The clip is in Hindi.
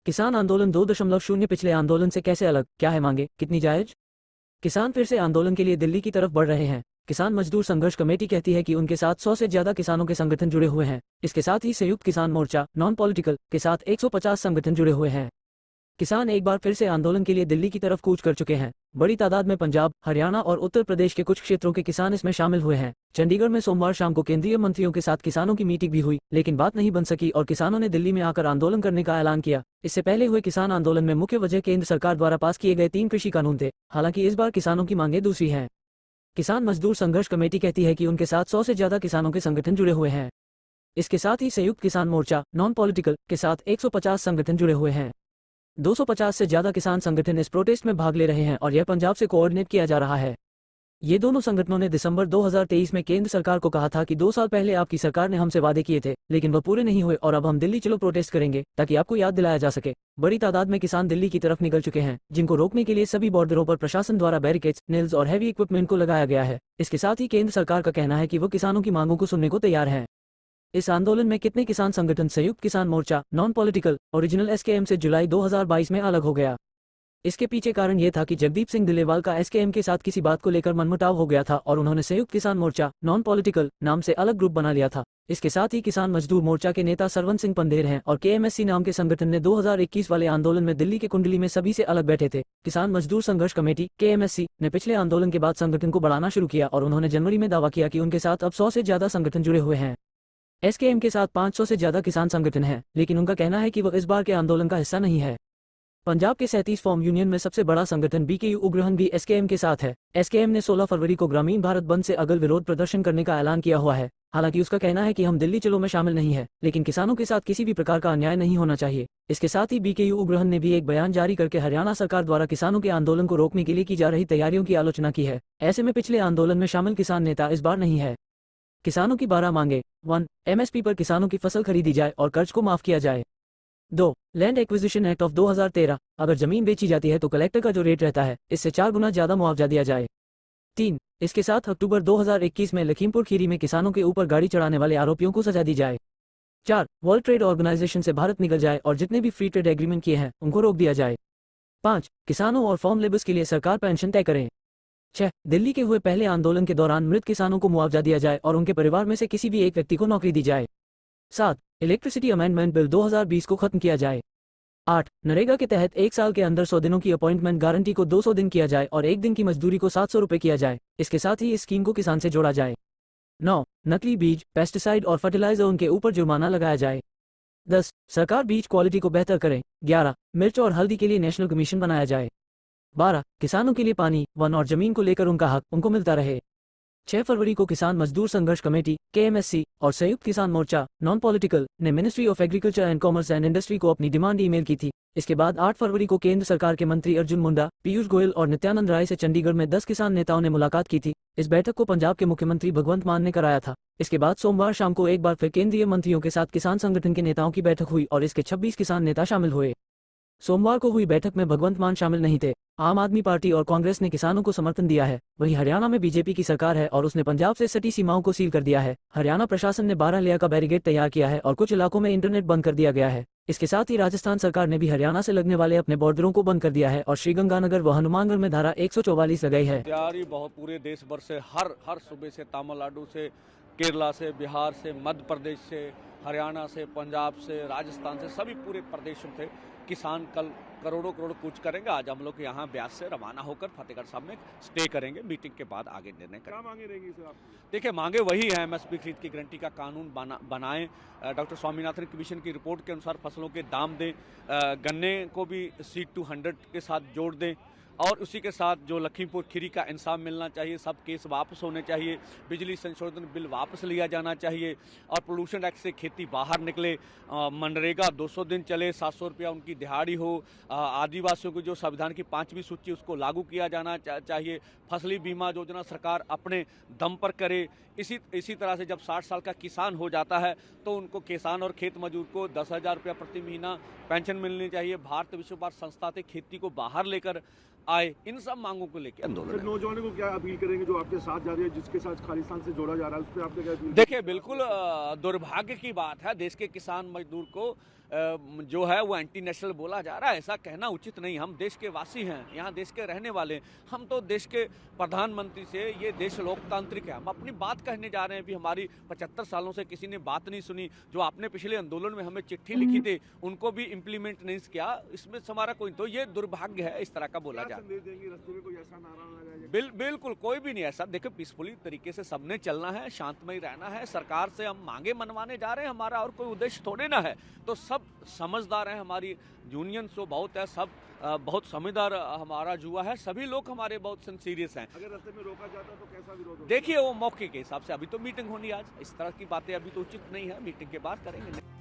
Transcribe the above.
किसान आंदोलन 2.0 पिछले आंदोलन से कैसे अलग, क्या है मांगे, कितनी जायज? किसान फिर से आंदोलन के लिए दिल्ली की तरफ बढ़ रहे हैं। किसान मजदूर संघर्ष कमेटी कहती है कि उनके साथ 100 से ज्यादा किसानों के संगठन जुड़े हुए हैं। इसके साथ ही संयुक्त किसान मोर्चा नॉन पॉलिटिकल के साथ 150 संगठन जुड़े हुए हैं। किसान एक बार फिर से आंदोलन के लिए दिल्ली की तरफ कूच कर चुके हैं। बड़ी तादाद में पंजाब, हरियाणा और उत्तर प्रदेश के कुछ क्षेत्रों के किसान इसमें शामिल हुए हैं। चंडीगढ़ में सोमवार शाम को केंद्रीय मंत्रियों के साथ किसानों की मीटिंग भी हुई, लेकिन बात नहीं बन सकी और किसानों ने दिल्ली में आकर आंदोलन करने का ऐलान किया। इससे पहले हुए किसान आंदोलन में मुख्य वजह केंद्र सरकार द्वारा पास किए गए 3 कृषि कानून थे। हालांकि इस बार किसानों की मांगें दूसरी हैं। किसान मजदूर संघर्ष कमेटी कहती है कि उनके साथ 100 से ज्यादा किसानों के संगठन जुड़े हुए हैं। इसके साथ ही संयुक्त किसान मोर्चा नॉन पॉलिटिकल के साथ 150 संगठन जुड़े हुए हैं। 250 से ज्यादा किसान संगठन इस प्रोटेस्ट में भाग ले रहे हैं और यह पंजाब से कोऑर्डिनेट किया जा रहा है। ये दोनों संगठनों ने दिसंबर 2023 में केंद्र सरकार को कहा था कि 2 साल पहले आपकी सरकार ने हमसे वादे किए थे, लेकिन वह पूरे नहीं हुए और अब हम दिल्ली चलो प्रोटेस्ट करेंगे ताकि आपको याद दिलाया जा सके। बड़ी तादाद में किसान दिल्ली की तरफ निकल चुके हैं, जिनको रोकने के लिए सभी बॉर्डरों पर प्रशासन द्वारा बैरिकेड्स, नेल्स और हैवी इक्विपमेंट को लगाया गया है। इसके साथ ही केंद्र सरकार का कहना है कि वो किसानों की मांगों को सुनने को तैयार है। इस आंदोलन में कितने किसान संगठन संयुक्त किसान मोर्चा नॉन पॉलिटिकल ओरिजिनल एसकेएम से जुलाई 2022 में अलग हो गया? इसके पीछे कारण यह था कि जगदीप सिंह दिलेवाल का एसकेएम के साथ किसी बात को लेकर मनमुटाव हो गया था और उन्होंने संयुक्त किसान मोर्चा नॉन पॉलिटिकल नाम से अलग ग्रुप बना लिया था। इसके साथ ही किसान मजदूर मोर्चा के नेता सरवन सिंह पंधेर हैं और केएमएससी नाम के संगठन ने 2021 वाले आंदोलन में दिल्ली के कुंडली में सभी से अलग बैठे थे। किसान मजदूर संघर्ष कमेटी केएमएससी ने पिछले आंदोलन के बाद संगठन को बढ़ाना शुरू किया और उन्होंने जनवरी में दावा किया कि उनके साथ अब 100 से ज्यादा संगठन जुड़े हुए हैं। एसकेएम के साथ 500 से ज्यादा किसान संगठन हैं, लेकिन उनका कहना है कि वह इस बार के आंदोलन का हिस्सा नहीं है। पंजाब के 37 फार्म यूनियन में सबसे बड़ा संगठन बीकेयू उग्रहन भी एसकेएम के साथ है। एसकेएम ने 16 फरवरी को ग्रामीण भारत बंद से अगल विरोध प्रदर्शन करने का ऐलान किया हुआ है। हालांकि उसका कहना है कि हम दिल्ली चलो में शामिल नहीं है, लेकिन किसानों के साथ किसी भी प्रकार का अन्याय नहीं होना चाहिए। इसके साथ ही बीकेयू उग्रहन ने भी एक बयान जारी करके हरियाणा सरकार द्वारा किसानों के आंदोलन को रोकने के लिए की जा रही तैयारियों की आलोचना की है। ऐसे में पिछले आंदोलन में शामिल किसान नेता इस बार नहीं है। किसानों की 12 मांगे। 1. एमएसपी पर किसानों की फसल खरीदी जाए और कर्ज को माफ किया जाए। 2. लैंड एक्विजिशन एक्ट ऑफ 2013, अगर जमीन बेची जाती है तो कलेक्टर का जो रेट रहता है इससे 4 गुना ज्यादा मुआवजा दिया जाए। 3. इसके साथ अक्टूबर 2021 में लखीमपुर खीरी में किसानों के ऊपर गाड़ी चढ़ाने वाले आरोपियों को सजा दी जाए। 4. वर्ल्ड ट्रेड ऑर्गेनाइजेशन से भारत निकल जाए और जितने भी फ्री ट्रेड एग्रीमेंट किए हैं उनको रोक दिया जाए। 5. किसानों और फार्म लेबर्स के लिए सरकार पेंशन तय करे। 6. दिल्ली के हुए पहले आंदोलन के दौरान मृत किसानों को मुआवजा दिया जाए और उनके परिवार में से किसी भी एक व्यक्ति को नौकरी दी जाए। 7. इलेक्ट्रिसिटी अमेंडमेंट बिल 2020 को खत्म किया जाए। 8. नरेगा के तहत 1 साल के अंदर 100 दिनों की अपॉइंटमेंट गारंटी को 200 दिन किया जाए और 1 दिन की मजदूरी को 700 रुपये किया जाए। इसके साथ ही इस स्कीम को किसान से जोड़ा जाए। 9. नकली बीज, पेस्टिसाइड और फर्टिलाइजर उनके ऊपर जुर्माना लगाया जाए। 10. सरकार बीज क्वालिटी को बेहतर करे। 11. मिर्च और हल्दी के लिए नेशनल कमीशन बनाया जाए। 12. किसानों के लिए पानी, वन और जमीन को लेकर उनका हक उनको मिलता रहे। 6 फरवरी को किसान मजदूर संघर्ष कमेटी केएमएससी और संयुक्त किसान मोर्चा नॉन पॉलिटिकल ने ministry of agriculture and commerce and industry को अपनी डिमांड ईमेल की थी। इसके बाद 8 फरवरी को केंद्र सरकार के मंत्री अर्जुन मुंडा, पीयूष गोयल और नित्यानंद राय से चंडीगढ़ में 10 किसान नेताओं ने मुलाकात की थी। इस बैठक को पंजाब के मुख्यमंत्री भगवंत मान ने कराया था। इसके बाद सोमवार शाम को एक बार फिर केंद्रीय मंत्रियों के साथ किसान संगठन के नेताओं की बैठक हुई और इसके 26 किसान नेता शामिल हुए। सोमवार को हुई बैठक में भगवंत मान शामिल नहीं थे। आम आदमी पार्टी और कांग्रेस ने किसानों को समर्थन दिया है। वहीं हरियाणा में बीजेपी की सरकार है और उसने पंजाब से सटी सीमाओं को सील कर दिया है। हरियाणा प्रशासन ने 12 लेयर का बैरिकेड तैयार किया है और कुछ इलाकों में इंटरनेट बंद कर दिया गया है। इसके साथ ही राजस्थान सरकार ने भी हरियाणा से लगने वाले अपने बॉर्डरों को बंद कर दिया है और श्रीगंगानगर व हनुमानगढ़ में धारा 144 लगाई है। तैयारी बहुत पूरे देश भर से हर सूबे से, तमिलनाडु से, केरला से, बिहार से, मध्य प्रदेश से, हरियाणा से, पंजाब से, राजस्थान से, सभी पूरे प्रदेशों से किसान कल करोड़ों कूच करेंगे। आज हम लोग यहाँ ब्यास से रवाना होकर फतेहगढ़ साहब में स्टे करेंगे। मीटिंग के बाद आगे निर्णय करेंगे। क्या मांगे रहेंगी सर आपकी? देखिए, मांगे वही है, एमएसपी खरीद की गारंटी का कानून बनाएं, डॉक्टर स्वामीनाथन कमीशन की रिपोर्ट के अनुसार फसलों के दाम दें, गन्ने को भी C200 के साथ जोड़ दें और उसी के साथ जो लखीमपुर खीरी का इंसाफ मिलना चाहिए, सब केस वापस होने चाहिए, बिजली संशोधन बिल वापस लिया जाना चाहिए और पोल्यूशन एक्ट से खेती बाहर निकले, मनरेगा 200 दिन चले, 700 रुपया उनकी दिहाड़ी हो, आदिवासियों की जो संविधान की 5वीं सूची उसको लागू किया जाना चाहिए, फसली बीमा योजना सरकार अपने दम पर करे। इसी तरह से जब 60 साल का किसान हो जाता है तो उनको किसान और खेत मजदूर को 10,000 रुपया प्रति महीना पेंशन मिलनी चाहिए। भारत विश्व संस्था से खेती को बाहर लेकर आए, इन सब मांगों को लेकर आंदोलन है। नौजवानों को क्या अपील करेंगे जो आपके साथ जा रहे हैं, जिसके साथ खालिस्तान से जोड़ा जा रहा है, उस पर आपने क्या अपील? देखिए, बिल्कुल दुर्भाग्य की बात है, देश के किसान मजदूर को जो है वो एंटी नेशनल बोला जा रहा है। ऐसा कहना उचित नहीं। हम देश के वासी हैं, यहाँ देश के रहने वाले हैं। हम तो देश के प्रधानमंत्री से, ये देश लोकतांत्रिक है, हम अपनी बात कहने जा रहे हैं। भी हमारी 75 सालों से किसी ने बात नहीं सुनी। जो आपने पिछले आंदोलन में हमें चिट्ठी लिखी थी, उनको भी इम्प्लीमेंट नहीं किया। इसमें हमारा कोई, तो ये दुर्भाग्य है इस तरह का बोला जा रहा है। बिल्कुल कोई भी नहीं ऐसा। देखो, पीसफुली तरीके से सबने चलना है, शांतमय रहना है। सरकार से हम मांगे मनवाने जा रहे हैं, हमारा और कोई उद्देश्य थोड़े ना है। तो सब समझदार हैं, हमारी यूनियन तो बहुत है, सब बहुत समझदार हमारा जुआ है। सभी लोग हमारे बहुत सीरियस हैं। अगर रास्ते में रोका जाता तो कैसा विरोध होगा? देखिए, वो मौके के हिसाब से, अभी तो मीटिंग होनी आज, इस तरह की बातें अभी तो उचित नहीं है, मीटिंग के बाद करेंगे।